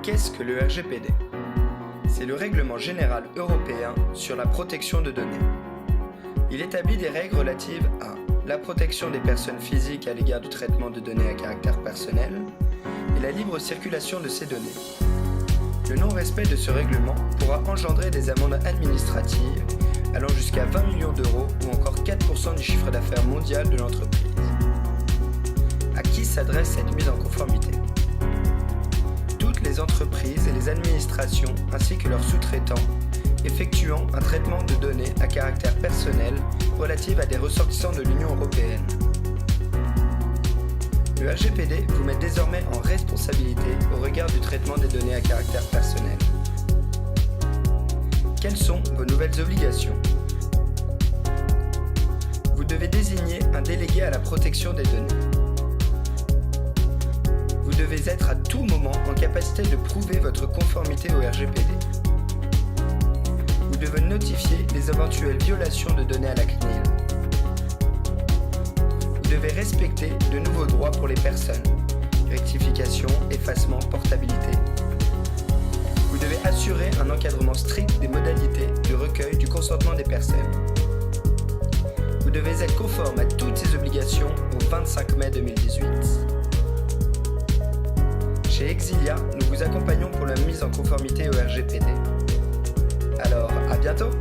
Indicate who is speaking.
Speaker 1: Qu'est-ce que le RGPD? C'est le Règlement général européen sur la protection de données. Il établit des règles relatives à la protection des personnes physiques à l'égard du traitement de données à caractère personnel et la libre circulation de ces données. Le non-respect de ce règlement pourra engendrer des amendes administratives allant jusqu'à 20 millions d'euros ou encore 4% du chiffre d'affaires mondial de l'entreprise. À qui s'adresse cette mise en conformité? Toutes les entreprises et les administrations ainsi que leurs sous-traitants effectuant un traitement de données à caractère personnel relatives à des ressortissants de l'Union européenne. Le RGPD vous met désormais en responsabilité au regard du traitement des données à caractère personnel. Quelles sont vos nouvelles obligations? Vous devez désigner un délégué à la protection des données. Vous devez être à tout moment en capacité de prouver votre conformité au RGPD. Vous devez notifier les éventuelles violations de données à la CNIL. Vous devez respecter de nouveaux droits pour les personnes, rectification, effacement, portabilité. Vous devez assurer un encadrement strict des modalités de recueil du consentement des personnes. Vous devez être conforme à toutes ces obligations au 25 mai 2018. Chez Exilia, nous vous accompagnons pour la mise en conformité au RGPD. Alors, à bientôt!